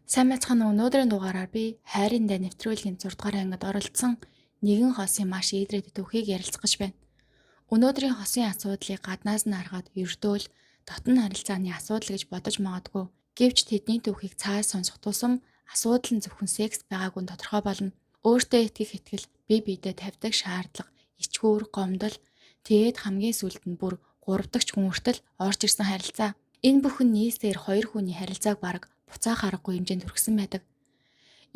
Сайн байцгаана уу? Өнөөдрийн дугаараар би хайрын дай нэвтрүүлгийн 6 дугаар ангид оролцсон нэгэн хосын маш ийдрээд түүхийг ярилцах гэж байна. Өнөөдрийн хосын асуудлыг гаднаас нь харахад ердөө л дотн харилцааны асуудал гэж бодож магадгүй. Гэвч тэдний түүхийг цааш сонсох тусам асуудал нь зөвхөн секс байгаагүй нь тодорхой болно. Өөртөө итгэх итгэл, бие биедээ тавьдаг шаардлага, ичгүүр, гомдол, тэгээд хамгийн сүүлд нь бүр гуравдагч хүн хүртэл орж ирсэн харилцаа. Энэ бүхэн нийслэлээр хоёр хүний харилцааг бараг буцаах аргагүй хэмжээнд хүргэсэн байдаг.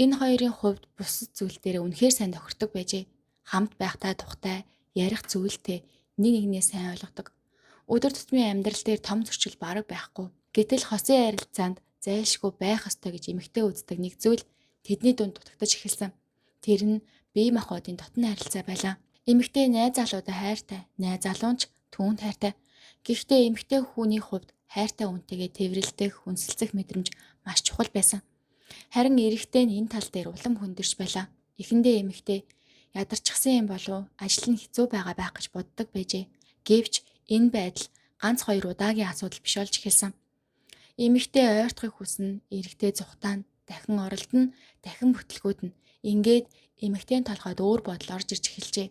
Энэ хоёрын хувьд бусад зүйл дээр үнэхээр сайн тохирдог байжээ. Хамт байхтай тухтай, ярих зүйлтэй, нэг нэгнээ сайн ойлгодог. Өдөр тутмын амьдрал дээр том зөрчил бараг байхгүй. Гэтэл хосын харилцаанд зайлшгүй байх ёстой гэж эмэгтэй үздэг нэг зүйл тэдний дунд дутагдаж эхэлсэн. Тэр нь бие махбодын дотн харилцаа байлаа. Эмэгтэй найз залуудаа хайртай, найз залуу ч түүнд хайртай. Гэхдээ эмэгтэй хүний хувьд хайртай хүнтэйгээ тэврэлдэх, хүнсэлцэх мэдрэмж маш чухал байсан. Харин эрэгтэй нь энэ тал дээр улам хүндэрч байлаа. Эхэндээ эмэгтэй ядарчихсан юм болов, ажил нь хэцүү байгаа байх гэж боддог байжээ. Гэвч энэ байдал ганц хоёр удаагийн асуудал биш болж эхэлсэн. Эмэгтэй ойртохыг хүснэ, эрэгтэй зүхтаана, дахин оролдоно, дахин бүтлгүүднэ. Ингээд эмэгтэйн толгойд өөр бодол орж ирж эхэлжээ.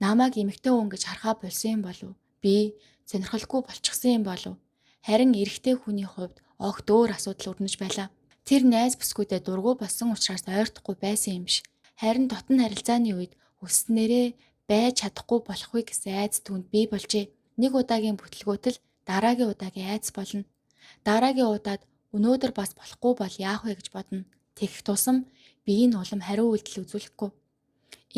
Намайг эмэгтэй хүн гэж харахаа болсон юм болов? Би сонирхолгүй болчихсон юм болов? Харин эрэгтэй хүний хувьд огт өөр асуудал өрнөж байлаа. Тэр найз бүсгүүдэд дургу болсон учраас ойртохгүй байсан юм биш. Харин дотн харилцааны үед хүсснээрээ байж чадахгүй болохгүй гэсэн айц түүнд бий болжээ. Нэг удаагийн бүтлгүүтэл дараагийн удаагийн айц болно. Дараагийн удаад өнөөдөр бас болохгүй бол яах вэ гэж бодно. Тэгэх тусам бие нь улам хариу үйлдэл үзүүлэхгүй.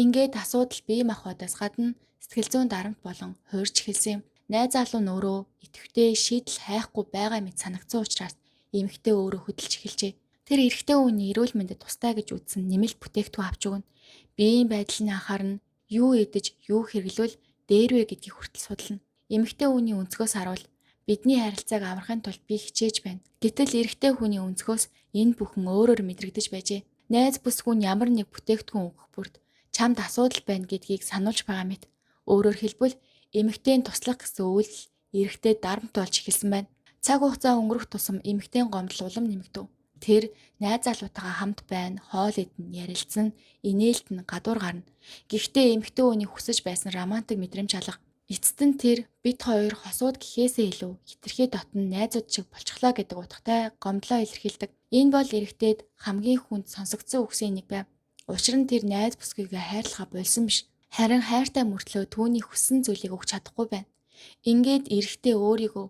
Ингээд асуудал бие махбодоос гадна сэтгэл зүйн дарамт болон хуурч эхэлсэн юм. Найз залуу нь өөрөө идэвхтэй шийдэл хайхгүй байгаа мэт санагдсан учраас эмэгтэй өөрөө хөдөлж эхэлжээ. Тэр эрэгтэй хүний эрүүл мэндэд тустай гэж үзсэн нэмэлт бүтээгдэхүүн авч өгнө. Биеийн байдлыг анхаарна. Юу идэж, юу хэрэглүүл дээр вэ гэдгийг хүртэл судална. Эмэгтэй хүний өнцгөөс харуул бидний харилцааг амархын тулд би хичээж байна. Гэтэл эрэгтэй хүний өнцгөөс энэ бүхэн өөрөөр мэдрэгдэж байжээ. Найз бүсгүй нь ямар нэг бүтээгдэхүүн өгөх бүрд чамд асуудал байна гэдгийг сануулж байгаа мэт. Өөрөөр хэлбэл эмэгтэйн туслах гэсэн үйлдэл эрэгтэй дарамт болж эхэлсэн байна. Цаг хугацаа өнгөрөх тусам эмэгтэйн гомдол улам нэмэгдэв. Тэр найз залуутайгаа хамт байна, хоол идэн, ярилцсан, инээлтэн, гадуур гарна. Гэхдээ эмэгтэй хүний хүсэж байсан романтик мэдрэмж алга. Эцэст нь тэр бид хоёр хосууд гэхээсээ илүү хитрхи дотн найзууд шиг болчихлоо гэдэг утгатай гомдлоо илэрхийлдэг. Энэ бол эрэгтэйд хамгийн хүнд сонсогдсон үгсийн нэг байв. Учир нь тэр найз бүсгүйгээ хайрлахаа болсон биш. Харин хайртай мөртлөө түүний хүссэн зүйлийг өгч чадахгүй байна. Ингээд эрэгтэй өөрийгөө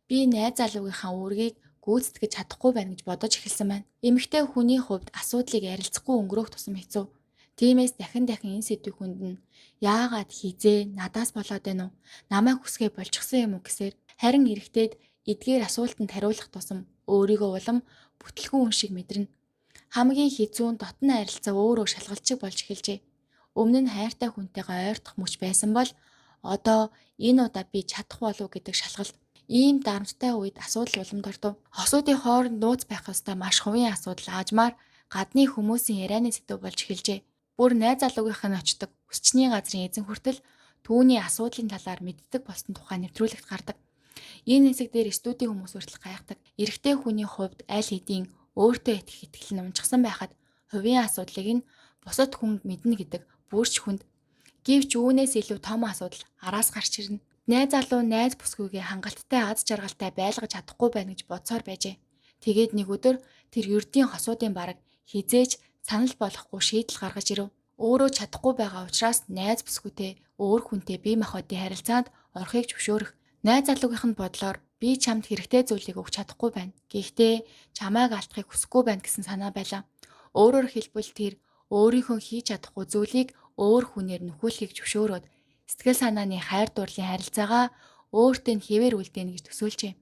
би найз залуугийнхаа үүргийг гүйцэтгэж чадахгүй байна гэж бодож эхэлсэн байна. Эмэгтэй хүний хувьд асуудлыг ярилцахгүй өнгөрөөх тусам хэцүү. Тиймээс дахин энэ сэдвийг хүндэн яагаад хизээ надаас болоод байна уу? Намайг хүсгээ болчихсон юм уу гэсээр харин эрэгтэйд эдгээр асуултанд хариулах тусам өөрийгөө улам бүтлгүүн хүн шиг мэдэрнэ. Хамгийн хэцүү нь дотн харилцаа өөрөө шалгалчиг болж эхэлжээ. Өмнө нь хайртай хүнтэйгээ ойртох мөч байсан бол одоо энэ удаа би чадах болов гэдэг шалгалт. Ийм дарамттай үед асуудал уламд ордов. Хосуудын хооронд нууц байх ёстой маш хувийн асуудал аажмаар гадны хүмүүсийн ярианы сэдв болж эхэлжээ. Бүр найз залуугийнх нь очдог өсчний газрын эзэн хүртэл түүний асуудлын талаар мэддэг болсон тухай нэвтрүүлэгт гардаг. Энэ хэсэг дээр студийн хүмүүс хүртэл гайхдаг. Эрэгтэй хүний хувьд аль хэдийн өөртөө итгэх итгэл нь унжсан байхад хувийн асуудлыг нь бусад хүн мэднэ гэдэг бүрч хүнд. Гэвч үүнээс илүү том асуудал араас гарч ирнэ. Найз залуу найз бүсгүйгээ хангалттай аз жаргалтай байлгаж чадахгүй байна гэж бодсоор байжээ. Тэгээд нэг өдөр тэр ердийн хосуудын бараг хизээж санал болгохгүй шийдэл гаргаж ирэв. Өөрөө чадахгүй байгаа учраас найз бүсгүйтэй өөр хүнтэй бие махбодын харилцаанд орохыг зөвшөөрөх. Найз залуугийнх нь бодлоор би чамд хэрэгтэй зүйлийг өгч чадахгүй байна. Гэхдээ чамайг алдахыг хүсэхгүй байна гэсэн санаа байлаа. Өөрөөр хэлбэл тэр өөрийнхөө хийж чадахгүй зүйлийг өөр хүнээр нөхөөлөхийг зөвшөөрөөд сэтгэл санааны хайр дурлалын харилцаагаа өөртөө нь хэвээр үлдээнэ гэж төсөөлжээ.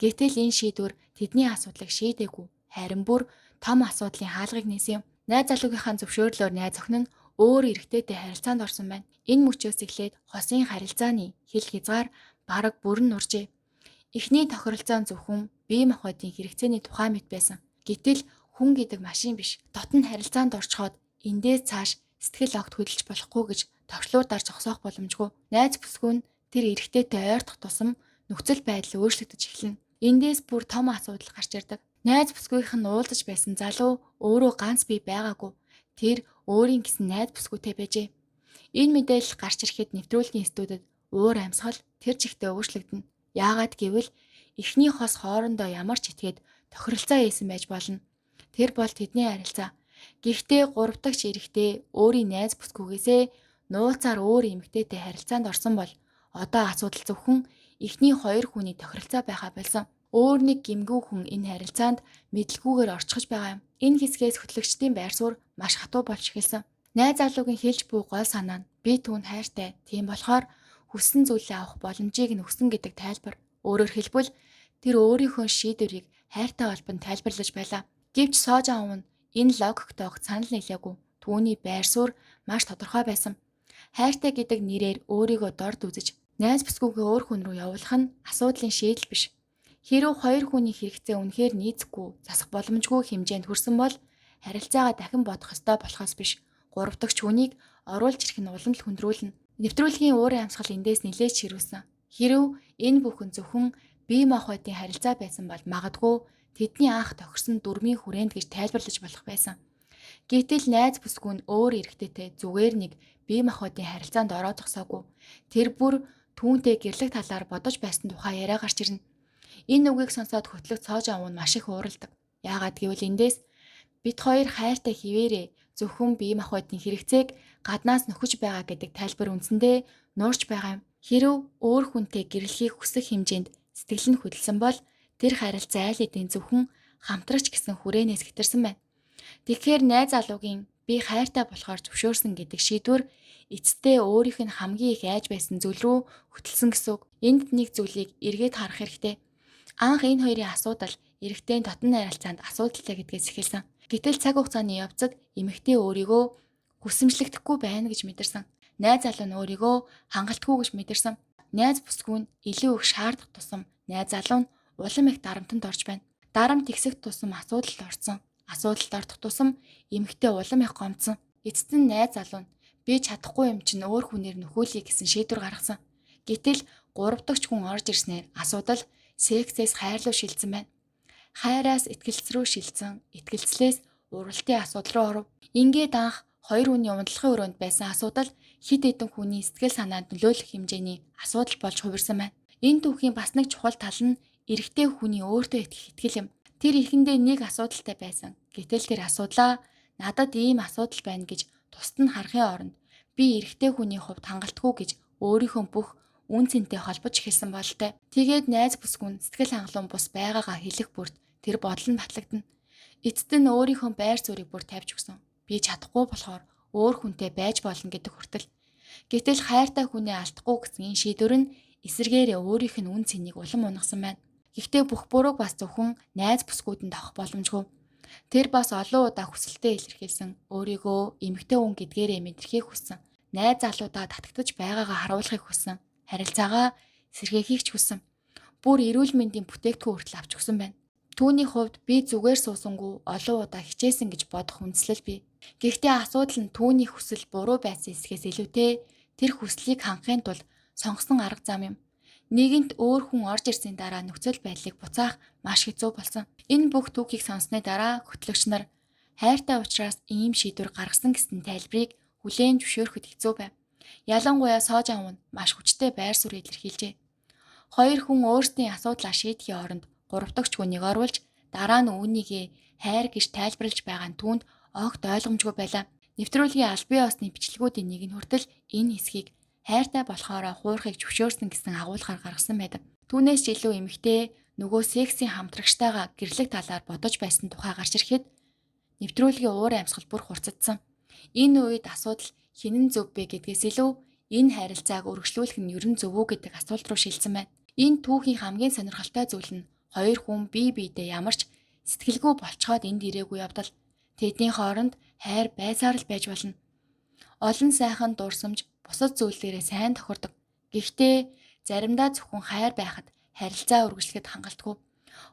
Гэтэл энэ шийдвэр тэдний асуудлыг шийдээгүй. Харин бүр том асуудлын хаалгыг нээсэн юм. Найз залуугийнхаа зөвшөөрлөөр найз охин нь өөр эрэгтэйтэй харилцаанд орсон байна. Энэ мөчөөс эхлээд хосын харилцааны хил хязгаар бараг бүрэн нуржээ. Эхний тохиролцоо зөвхөн бие махбодын хэрэгцээний тухай мэт байсан. Гэтэл хүн гэдэг машин биш. Дотн харилцаанд орчход эндээс цааш сэтгэл огт хөдөлж болохгүй гэж товчлуур дарж зогсоох боломжгүй. Найз бүсгүй нь тэр эрэгтэйтэй ойртох тусам нөхцөл байдал өөрчлөгдөж эхэлнэ. Эндээс бүр том асуудал гарч ирдэг. Найз бүсгүйх нь уулзаж байсан залуу өөрөө ганц бий байгаагүй. Тэр өөрийн гэсэн найз бүсгүйтэй байжээ. Энэ мэдээлэл гарч ирэхэд нэвтрүүлгийн студид уур амьсгал тэр чигтээ өөрчлөгдөнө. Яагаад гэвэл эхний хос хоорондоо ямар ч этгээд тохиролцоо хийсэн байж болно. Тэр бол тэдний харилцаа. Гэхдээ гурав дахь эрэгтэй өөрийн найз бүсгүйгээсээ нууцаар өөр эмэгтэйтэй харилцаанд орсон бол одоо асуудал зөвхөн эхний хоёр хүний тохиролцоо байхаа болсон. Өөр нэг гимгүү хүн энэ харилцаанд мэдлгүйгээр орчхож байгаа юм. Энэ хэсгээс хөтлөгчдийн байр суурь маш хатуу болж эхэлсэн. Найз залуугийн хэлж буй гол санаа нь би түүнд хайртай. Тийм болохоор хүссэн зүйлээ авах боломжийг нөхсөн гэдэг тайлбар. Өөрөөр хэлбэл тэр өөрийнхөө шийдвэрийг хайртай холбонд тайлбарлаж байлаа. Гэвч Сожа Ун энэ логиктойгоо санал нийлээгүй. Түүний байр суурь маш тодорхой байсан. Хайртай гэдэг нэрээр өөрийгөө дорд үзэж, найз бүсгүйгээ өөр хүн рүү явуулах нь асуудлын шийдэл биш. Хэрэв хоёр хүний хэрэгцээ үнэхээр нийцэхгүй, засах боломжгүй хэмжээнд хүрсэн бол харилцаагаа дахин бодох ёстой болохоос биш. Гурав дахь хүнийг оруулж ирэх нь улам л хүндрүүлнэ. Нэвтрүүлгийн уурын амьсгал эндээс нэлээд ширүүсэн. Хэрэв энэ бүхэн зөвхөн бие махбодын харилцаа байсан бол магадгүй тэдний анх тохирсон дүрмийн хүрээнд гэж тайлбарлаж болох байсан. Гэтэл найз бүсгүй нь өөр эрэгтэйтэй зүгээр нэг бие махбодын харилцаанд ороод зогсоогүй. Тэр бүр түүнтэй гэрлэх талаар бодож байсан тухай яриа гарч ирнэ. Энэ үгийг сонсоод хөтлөгч Сожа Ун маш их уурладаг. Яагаад гэвэл эндээс бид хоёр хайртай хിവэрээ зөвхөн бие махбодын хэрэгцээг гаднаас нөхөж байгаа гэдэг тайлбар үндсэндээ нуурч байгаа юм. Хэрэв өөр хүнтэй гэрлэхийг хүсэх хэмжээнд сэтгэл нь хөдөлсөн бол тэр харилцаа айл хэдийн зөвхөн хамтрагч гэсэн хүрээнээс хэтэрсэн байна. Тэгэхээр найз залуугийн би хайртай болохоор зөвшөөрсөн гэдэг шийдвэр эцэстээ өөрийнх нь хамгийн их айж байсан зүйл рүү хөтлсөн гэсэн үг. Энд нэг зүйлийг эргээд харах хэрэгтэй. Анх энэ хоёрын асуудал эрэгтэй дотн харилцаанд асуудалтай гэдгээс эхэлсэн. Гэтэл цаг хугацааны явцад эмэгтэй өөрийгөө хүсэмжлэгдэхгүй байна гэж мэдэрсэн. Найз залуу нь өөрийгөө хангалтгүй гэж мэдэрсэн. Найз бүсгүй нь илүү их шаардах тусам найз залуу нь улам их дарамтанд орж байна. Дарамт ихсэх тусам асуудалд орсон. Асуудалд орох тусам эмэгтэй улам их гомдсон. Эцэст нь найз залуу нь би чадахгүй юм чинь өөр хүнээр нөхөөлье гэсэн шийдвэр гаргасан. Гэтэл гурав дахь хүн орж ирснээр асуудал сексээс хайр руу шилжсэн байна. Хайраас итгэлц рүү шилжсэн, итгэлцлээс уралтын асуудал руу оров. Ингээд анх хоёр хүний унтлагын өрөөнд байсан асуудал хэд хэдэн хүний сэтгэл санаанд нөлөөлөх хэмжээний асуудал болж хувирсан байна. Энэ түүхийн бас нэг чухал тал нь эрэгтэй хүний өөртөө итгэх итгэл юм. Тэр ихэндээ нэг асуудалтай байсан. Гэтэл тэр асуудлаа надад ийм асуудал байна гэж тусад нь харахын оронд би эрэгтэй хүний хувьд хангалтгүй гэж өөрийнхөө бүх үн цэнтэй холбож эхэлсэн бололтой. Тэгээд найз бүсгүй нь сэтгэл хангалуун бус байгаагаа хэлэх бүрт тэр бодол нь батлагдана. Эцэст нь өөрийнхөө байр суурийг бүр тавьж өгсөн. Би чадахгүй болохоор өөр хүнтэй байж болно гэдэг хүртэл. Гэтэл хайртай хүнээ алдахгүй гэсэн энэ шийдвэр нь эсэргээрээ өөрийнх нь үн цэнийг улам унгасан байна. Гэхдээ бүх бурууг бас зөвхөн найз бүсгүйдэнд авах боломжгүй. Тэр бас олон удаа хүсэлтэд илэрхийлсэн, өөрийгөө эмэгтэй хүн гэдгээрээ мэдрэхийг хүссэн. Найз залуудаа татагдаж байгаагаа харуулахыг хүссэн. Харилцаагаа сэргээхийг ч хүссэн. Бүр эрүүл мэндийн бүтээгдэхүүн хүртэл авч өгсөн байна. Түүний хувьд би зүгээр суусангүй олон удаа хичээсэн гэж бодох үндслэл бий. Гэхдээ асуудал нь түүний хүсэл буруу байсан эсхээс илүүтэй тэр хүслийг хангахын тулд сонгосон арга зам юм. Нэгэнт өөр хүн орж ирсний дараа нөхцөл байдлыг буцаах маш хэцүү болсон. Энэ бүх түүхийг сонссны дараа хөтлөгч нар хайртай учраас ийм шийдвэр гаргасан гэсэн тайлбарыг хүлээн зөвшөөрөхөд хэцүү байв. Ялангуяа Сожа Ун маш хүчтэй байр суурь илэрхийлжээ. Хоёр хүн өөрсдийн асуудлаа шийдэхийн оронд гурав дахь хүнийг оруулж дараа нь үүнийгээ хайр гэж тайлбарлаж байгаа нь түүнд огт ойлгомжгүй байлаа. Нэвтрүүлгийн аль бие усны бичлэгүүдийн нэг нь хүртэл энэ хэсгийг хайртай болохоороо хуурахыг зөвшөөрсөн гэсэн агуулгаар гаргасан байдаг. Түүнээс ч илүү эмэгтэй нөгөө сексийн хамтрагчтайгаа гэрлэх талаар бодож байсан тухай гарч ирэхэд нэвтрүүлгийн уурын амьсгал бүр хурцдсан. Энэ үед асуудал хинэн зөв бэ гэдгээс илүү энэ харилцааг өргөжлүүлэх нь ерөн зөв үү гэдэг асуулт руу шилжсэн байна. Энэ түүхийн хамгийн сонирхолтой зүйл нь хоёр хүн бие биедээ ямар ч сэтгэлгүй болцоход энд ирээгүй явдал. Тэдний хооронд хайр байсаар л байж болно. Олон сайхан дурсамж бусад зүйлээрээ сайн тохирдог. Гэхдээ заримдаа зөвхөн хайр байхад харилцаа үргэлжлэхэд хангалтгүй.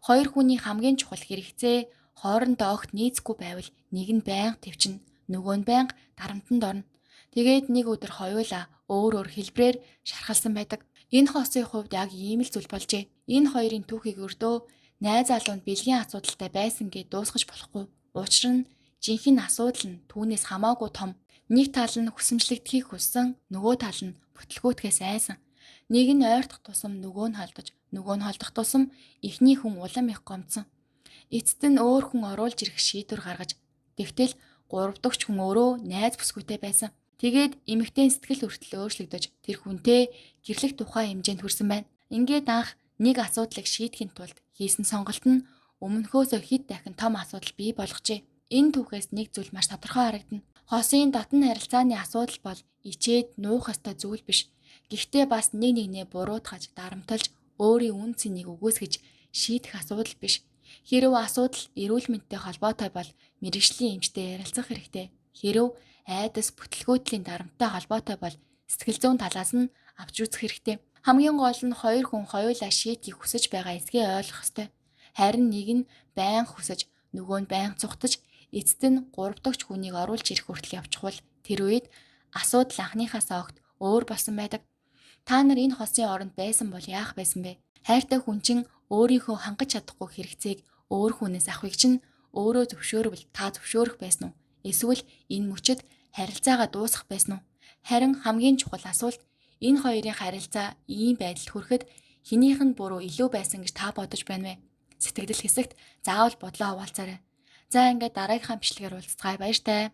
Хоёр хүний хамгийн чухал хэрэгцээ хоорондоо огт нийцэхгүй байвал нэг нь байнга төвчнө, нөгөө нь байнга дарамтанд орно. Тэгээд нэг өдөр хоёулаа өөр өөр хэлбрээр шархалсан байдаг. Энэ хосын хувьд яг ийм л зүйл болжээ. Энэ хоёрын түүхийг өрдөө Найз залуунд бэлгийн асуудалтай байсан гэж дуусгаж болохгүй. Учир нь жинхэнэ асуудал нь түүнээс хамаагүй том. Нэг тал нь хүсэмжлэгдэхийг хүссэн, нөгөө тал нь бүтлгүүтгэхээс айсан. Нэг нь ойртох тусам нөгөө нь холдож, нөгөө нь холдох тусам эхний хүн улам их гомдсон. Эцэст нь өөр хүн оруулж ирэх шийдвэр гаргаж, тэгтэл гурав дахь хүн өөрөө найз бүсгүйтэй байсан. Тэгээд эмэгтэй сэтгэл хүртэл өөрчлөгдөж тэр хүнтэй гэрлэх тухай хэмжээнд хүрсэн байна. Ингээд анх нэг асуудлыг шийдэхин тулд хийсэн сонголт нь өмнөхөөсөө хэд дахин том асуудал бий болгожээ. Энэ түүхээс нэг зүйл маш тодорхой харагдана. Хосын дотн харилцааны асуудал бол ичээд нуух ёстой зүйл биш. Гэхдээ бас нэг нэгнээ буруутгаж, дарамталж, өөрийн үн цэнийг үгүйсгэж шийдэх асуудал биш. Хэрв асуудал эрүүл мэндтэй холбоотой бол мэрэгжлийн эмчтэй ярилцах хэрэгтэй. Хэрв айдас бүтлгүүтлийн дарамттай холбоотой бол сэтгэл зүйн талаас нь авч үзэх хэрэгтэй. Хамгийн гол нь хоёр хүн хоёулаа шийдгийг хүсэж байгаа эсгээ ойлгох ёстой. Харин нэг нь байнга хүсэж, нөгөө нь байнга цухтаж, эцэст нь гурав дахь хүнийг оруулж ирэх хүртэл явчихвал тэр үед асуудал анхныхаасаа огт өөр болсон байдаг. Та нар энэ хосын оронд байсан бол яах байсан бэ? Хайртай хүн чинь өөрийнхөө хангаж чадахгүй хэрэгцээг өөр хүнээс авахыг чинь өөрөө зөвшөөрвөл та зөвшөөрөх байсан уу? Эсвэл энэ мөчөд харилцаагаа дуусгах байсан уу? Харин хамгийн чухал асуулт энэ хоёрын харилцаа ийм байдалд хүрэхэд хинийх нь буруу илүү байсан гэж та бодож байна вэ? Сэтгэл хэсэгт заавал бодлоо хуваалцаарай. За ингээд дараагийнхаа бичлэгээр уулзцгаая. Баяр таа.